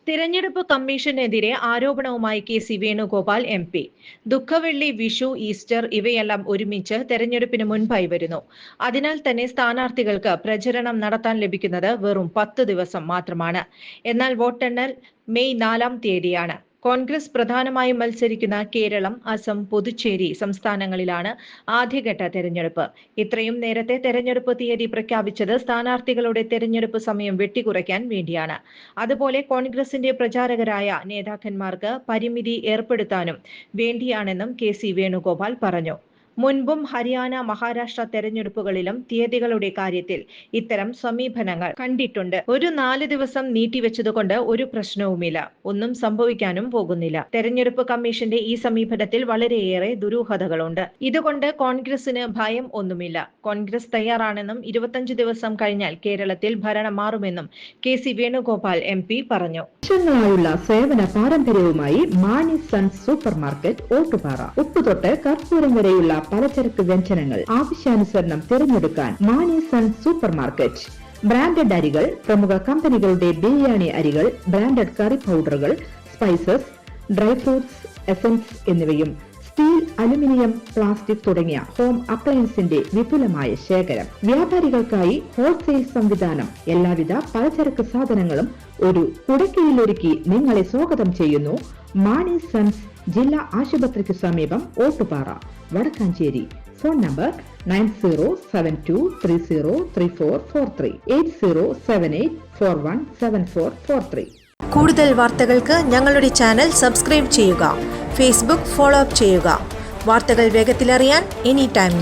തിരഞ്ഞെടുപ്പ് കമ്മീഷനെതിരെ ആരോപണവുമായി കെ.സി. വേണുഗോപാൽ എം.പി. ദുഃഖവെള്ളി, വിഷു, ഈസ്റ്റർ ഇവയെല്ലാം ഒരുമിച്ച് തെരഞ്ഞെടുപ്പിന് മുൻപായി വരുന്നു. അതിനാൽ തന്നെ സ്ഥാനാർത്ഥികൾക്ക് പ്രചരണം നടത്താൻ ലഭിക്കുന്നത് വെറും 10 ദിവസം മാത്രമാണ്. എന്നാൽ വോട്ടെണ്ണൽ മെയ് 4-ാം തീയതിയാണ്. കോൺഗ്രസ് പ്രധാനമായും മത്സരിക്കുന്ന കേരളം, അസം, പുതുച്ചേരി സംസ്ഥാനങ്ങളിലാണ് ആദ്യഘട്ട തെരഞ്ഞെടുപ്പ്. ഇത്രയും നേരത്തെ തെരഞ്ഞെടുപ്പ് തീയതി പ്രഖ്യാപിച്ചത് സ്ഥാനാർത്ഥികളുടെ തെരഞ്ഞെടുപ്പ് സമയം വെട്ടിക്കുറയ്ക്കാൻ വേണ്ടിയാണ്. അതുപോലെ കോൺഗ്രസിന്റെ പ്രചാരകരായ നേതാക്കന്മാർക്ക് പരിമിതി ഏർപ്പെടുത്താനും വേണ്ടിയാണെന്നും കെ.സി. വേണുഗോപാൽ പറഞ്ഞു. മുൻപും ഹരിയാന, മഹാരാഷ്ട്ര തെരഞ്ഞെടുപ്പുകളിലും തീയതികളുടെ കാര്യത്തിൽ ഇത്തരം സമീപനങ്ങൾ കണ്ടിട്ടുണ്ട്. ഒരു 4 ദിവസം നീട്ടിവെച്ചതുകൊണ്ട് ഒരു പ്രശ്നവുമില്ല, ഒന്നും സംഭവിക്കാനും പോകുന്നില്ല. തെരഞ്ഞെടുപ്പ് കമ്മീഷന്റെ ഈ സമീപനത്തിൽ വളരെയേറെ ദുരൂഹതകളുണ്ട്. ഇതുകൊണ്ട് കോൺഗ്രസിന് ഭയം ഒന്നുമില്ല. കോൺഗ്രസ് തയ്യാറാണെന്നും 25 ദിവസം കഴിഞ്ഞാൽ കേരളത്തിൽ ഭരണം മാറുമെന്നും കെ.സി. വേണുഗോപാൽ എം.പി. പറഞ്ഞു. വർഷങ്ങളായുള്ള സേവന പാരമ്പര്യവുമായി Mani sons supermarket, Ottupara. ഉപ്പുതൊട്ട് കർപ്പൂരം വരെയുള്ള പലചരക്ക് വ്യഞ്ജനങ്ങൾ ആവശ്യാനുസരണം തിരഞ്ഞെടുക്കാൻ Mani sons supermarket. Branded അരികൾ, പ്രമുഖ കമ്പനികളുടെ ബിരിയാണി അരികൾ, ബ്രാൻഡഡ് കറി പൗഡറുകൾ, സ്പൈസസ്, ഡ്രൈ ഫ്രൂട്ട്സ്, എസൻസ് എന്നിവയും സ്റ്റീൽ, അലുമിനിയം, പ്ലാസ്റ്റിക് തുടങ്ങിയ ഹോം അപ്ലയൻസിന്റെ വിപുലമായ ശേഖരം. വ്യാപാരികൾക്കായി ഹോൾസെയിൽ സംവിധാനം. എല്ലാവിധ പലചരക്ക് സാധനങ്ങളും ഒരു കുടക്കീഴിലൊരുക്കി നിങ്ങളെ സ്വാഗതം ചെയ്യുന്നു. മാണി സൺസ്, ജില്ലാ ആശുപത്രിക്ക് സമീപം, ഓട്ടുപാറ, വടക്കാഞ്ചേരി. Phone number 9072303443 8078417443. കൂടുതൽ വാർത്തകൾക്ക് ഞങ്ങളുടെ ചാനൽ സബ്സ്ക്രൈബ് ചെയ്യുക. ഫേസ്ബുക്ക് ഫോളോ അപ്പ് ചെയ്യുക. വാർത്തകൾ വേഗത്തിലറിയാൻ എനി ടൈം ന്യൂസ്.